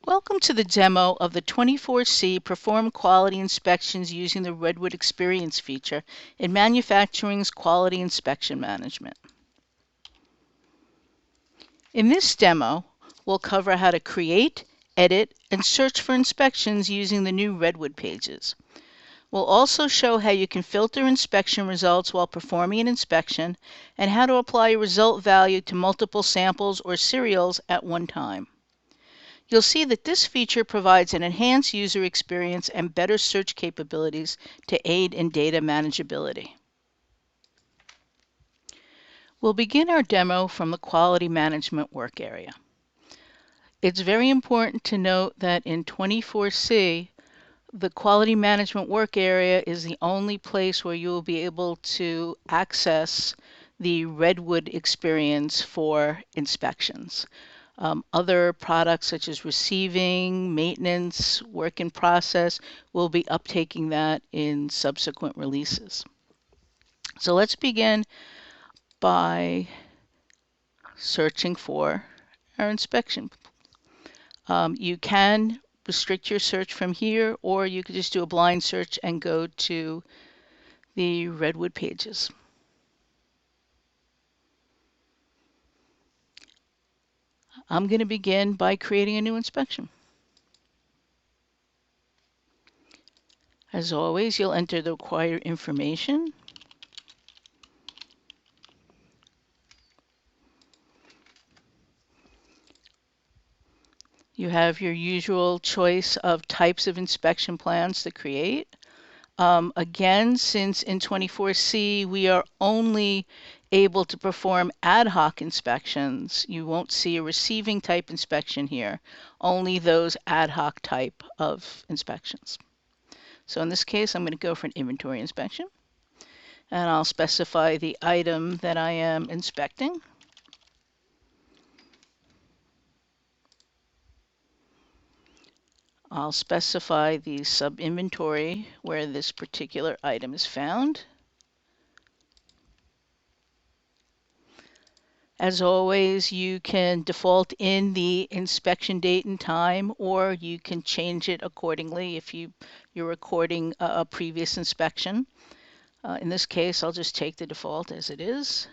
Welcome to the demo of the 24C Perform Quality Inspections using the Redwood Experience feature in manufacturing's quality inspection management. In this demo, we'll cover how to create, edit, and search for inspections using the new Redwood pages. We'll also show how you can filter inspection results while performing an inspection and how to apply a result value to multiple samples or serials at one time. You'll see that this feature provides an enhanced user experience and better search capabilities to aid in data manageability. We'll begin our demo from the Quality Management work area. It's very important to note that in 24C, the Quality Management work area is the only place where you will be able to access the Redwood experience for inspections. Other products such as receiving, maintenance, work in process will be uptaking that in subsequent releases. So let's begin by searching for our inspection. You can restrict your search from here, or you could just do a blind search and go to the Redwood pages. I'm going to begin by creating a new inspection. As always, you'll enter the required information. You have your usual choice of types of inspection plans to create. Again, since in 24C we are only able to perform ad hoc inspections, you won't see a receiving type inspection here, only those ad hoc type of inspections. So in this case, I'm going to go for an inventory inspection, and I'll specify the item that I am inspecting. I'll specify the sub-inventory where this particular item is found. As always, you can default in the inspection date and time, or you can change it accordingly if you're recording a previous inspection. In this case, I'll just take the default as it is.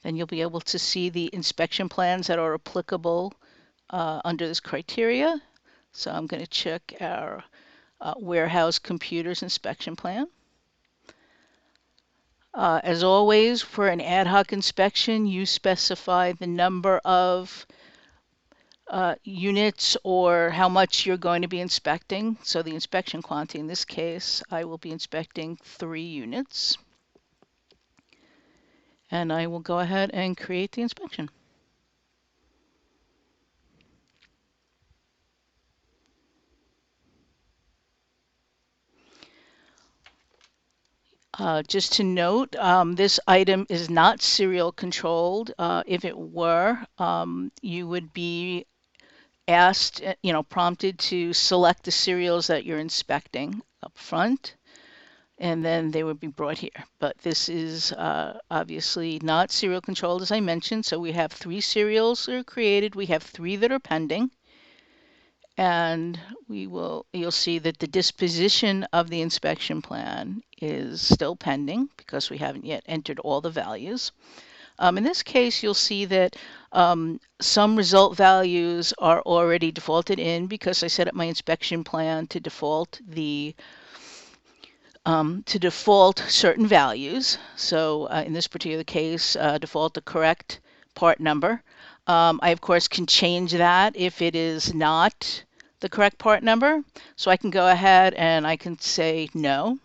Then you'll be able to see the inspection plans that are applicable under this criteria. So I'm going to check our warehouse computers inspection plan. As always, for an ad hoc inspection, you specify the number of units or how much you're going to be inspecting. So the inspection quantity, in this case, I will be inspecting 3 units. And I will go ahead and create the inspection. Just to note, this item is not serial controlled. If it were, you would be asked, prompted to select the serials that you're inspecting up front, and then they would be brought here. But this is obviously not serial controlled, as I mentioned. So we have 3 serials that are created. We have 3 that are pending. And you'll see that the disposition of the inspection plan is still pending because we haven't yet entered all the values. In this case, you'll see that some result values are already defaulted in because I set up my inspection plan to default certain values. So in this particular case, default the correct part number. I, of course, can change that if it is not the correct part number. So I can go ahead and I can say no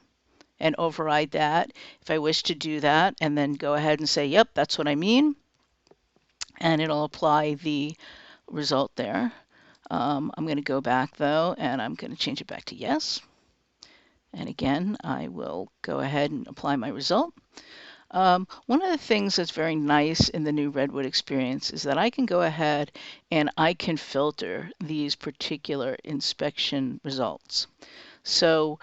and override that if I wish to do that, and then go ahead and say, yep, that's what I mean. And it'll apply the result there. I'm going to go back, though, and I'm going to change it back to yes. And again, I will go ahead and apply my result. One of the things that's very nice in the new Redwood experience is that I can go ahead and I can filter these particular inspection results. So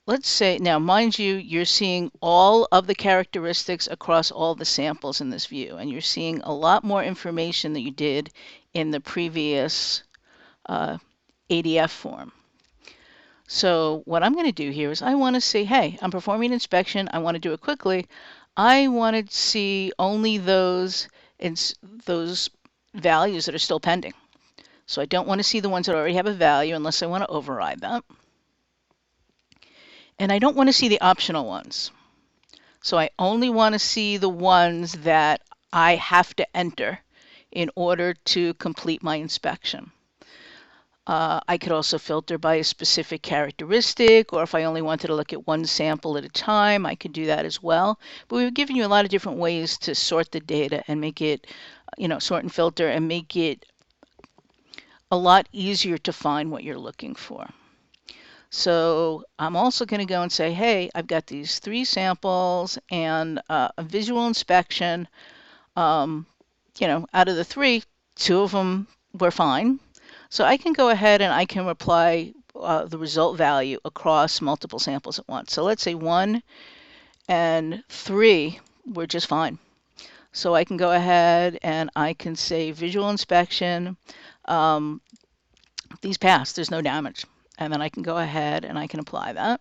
let's say, now mind you, you're seeing all of the characteristics across all the samples in this view, and you're seeing a lot more information than you did in the previous ADF form. So what I'm going to do here is I want to say, hey, I'm performing an inspection. I want to do it quickly. I want to see only those values that are still pending. So I don't want to see the ones that already have a value unless I want to override them. And I don't want to see the optional ones. So I only want to see the ones that I have to enter in order to complete my inspection. I could also filter by a specific characteristic, or if I only wanted to look at one sample at a time, I could do that as well. But we've given you a lot of different ways to sort the data and make it, sort and filter and make it a lot easier to find what you're looking for. So I'm also going to go and say, hey, I've got these 3 samples and a visual inspection. Out of the 3, 2 of them were fine. So I can go ahead and I can apply the result value across multiple samples at once. So let's say 1 and 3 were just fine. So I can go ahead and I can say visual inspection. These passed, there's no damage. And then I can go ahead and I can apply that.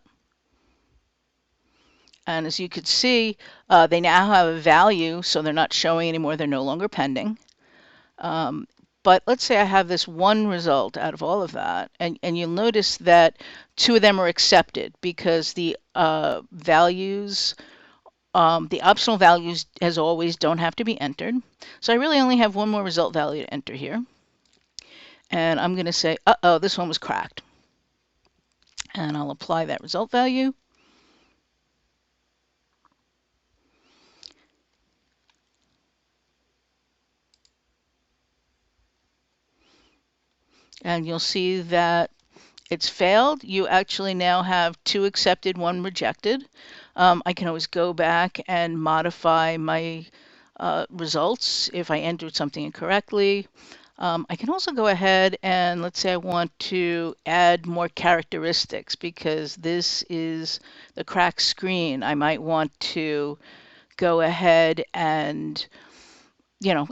And as you can see, they now have a value, so they're not showing anymore. They're no longer pending. But let's say I have this one result out of all of that, and you'll notice that 2 of them are accepted because the values, the optional values, as always, don't have to be entered. So I really only have one more result value to enter here. And I'm going to say, uh-oh, this one was cracked. And I'll apply that result value. And you'll see that it's failed. You actually now have 2 accepted, 1 rejected. I can always go back and modify my results if I entered something incorrectly. I can also go ahead and let's say I want to add more characteristics because this is the cracked screen. I might want to go ahead and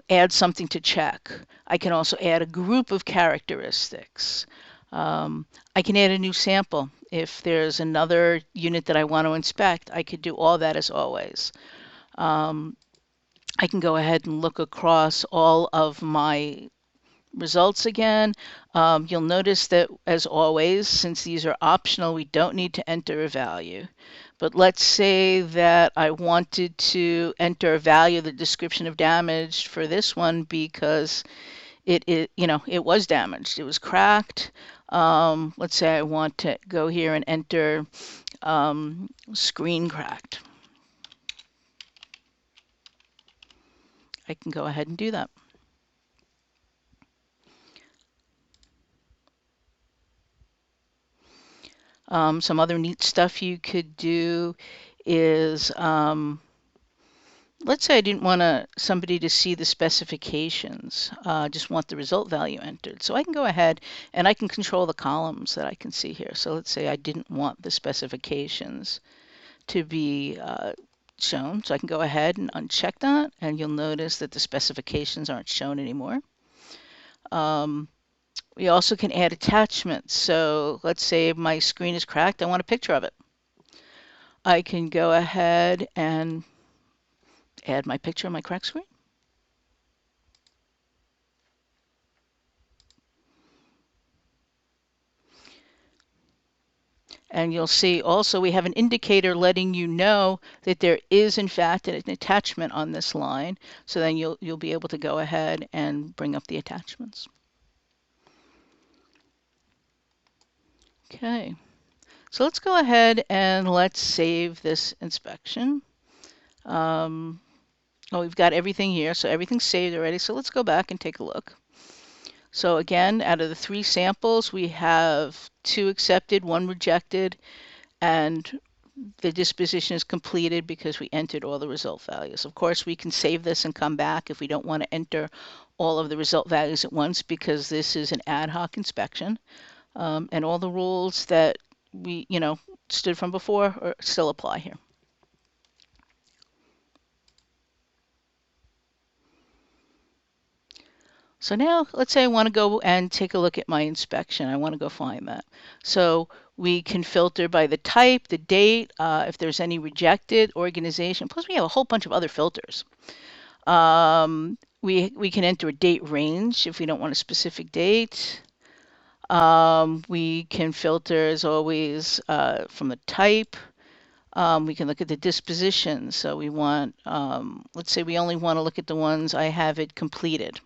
add something to check. I can also add a group of characteristics. I can add a new sample. If there's another unit that I want to inspect, I could do all that as always. I can go ahead and look across all of my results again. You'll notice that, as always, since these are optional, we don't need to enter a value. But let's say that I wanted to enter a value, the description of damage for this one, because it was damaged. It was cracked. Let's say I want to go here and enter screen cracked. I can go ahead and do that. Some other neat stuff you could do is, let's say I didn't want somebody to see the specifications, just want the result value entered. So I can go ahead and I can control the columns that I can see here. So let's say I didn't want the specifications to be shown. So I can go ahead and uncheck that, and you'll notice that the specifications aren't shown anymore. We also can add attachments. So let's say my screen is cracked. I want a picture of it. I can go ahead and add my picture of my cracked screen. And you'll see also we have an indicator letting you know that there is in fact an attachment on this line. So then you'll be able to go ahead and bring up the attachments. Okay, so let's go ahead and let's save this inspection. We've got everything here, so everything's saved already. So let's go back and take a look. So again, out of the 3 samples, we have 2 accepted, 1 rejected, and the disposition is completed because we entered all the result values. Of course, we can save this and come back if we don't want to enter all of the result values at once because this is an ad hoc inspection. And all the rules that we, stood from before or still apply here. So now let's say I want to go and take a look at my inspection. I want to go find that. So we can filter by the type, the date, if there's any rejected organization. Plus we have a whole bunch of other filters. We can enter a date range if we don't want a specific date. We can filter, as always, from the type. We can look at the disposition. So we want, let's say we only want to look at the ones I have it completed.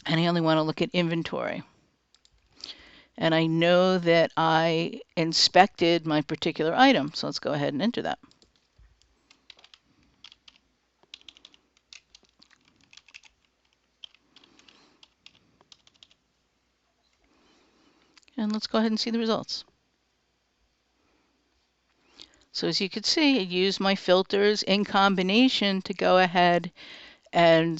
And I only want to look at inventory. And I know that I inspected my particular item. So let's go ahead and enter that. And let's go ahead and see the results. So as you can see, I used my filters in combination to go ahead and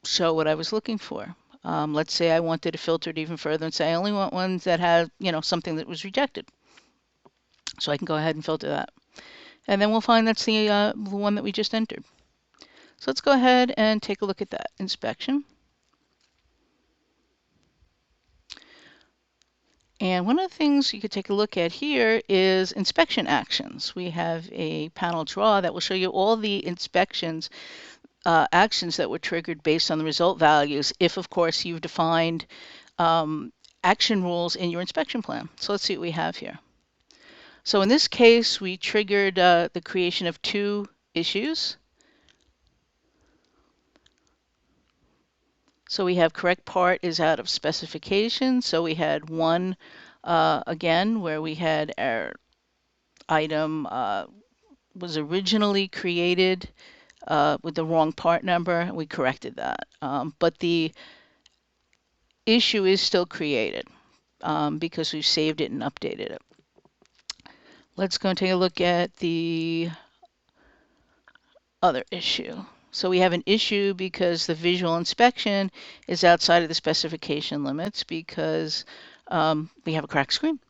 show what I was looking for. Let's say I wanted to filter it even further and say I only want ones that have, something that was rejected. So I can go ahead and filter that. And then we'll find that's the one that we just entered. So let's go ahead and take a look at that inspection. And one of the things you could take a look at here is inspection actions. We have a panel draw that will show you all the inspections actions that were triggered based on the result values, if of course you've defined action rules in your inspection plan. So let's see what we have here. So in this case, we triggered the creation of 2 issues. So we have correct part is out of specification. So we had one, again, where we had our item was originally created with the wrong part number. We corrected that. But the issue is still created because we've saved it and updated it. Let's go and take a look at the other issue. So we have an issue because the visual inspection is outside of the specification limits because we have a cracked screen.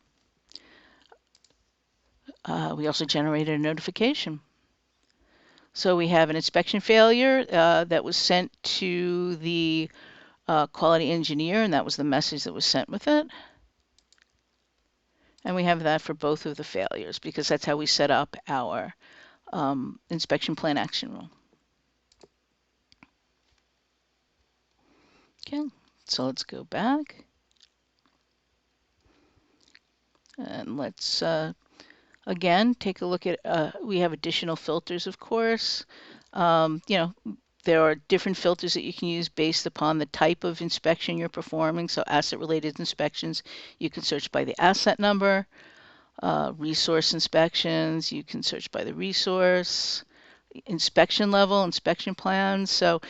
We also generated a notification. So we have an inspection failure that was sent to the quality engineer, and that was the message that was sent with it. And we have that for both of the failures because that's how we set up our inspection plan action rule. Okay, so let's go back. And let's, again, take a look at, we have additional filters, of course. There are different filters that you can use based upon the type of inspection you're performing. So asset-related inspections, you can search by the asset number. Resource inspections, you can search by the resource. Inspection level, inspection plans. So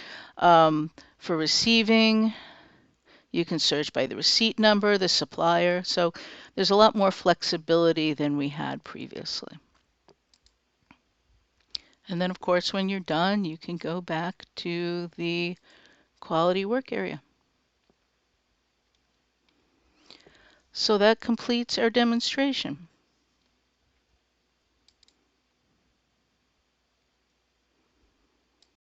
for receiving, you can search by the receipt number, the supplier. So there's a lot more flexibility than we had previously. And then, of course, when you're done, you can go back to the quality work area. So that completes our demonstration.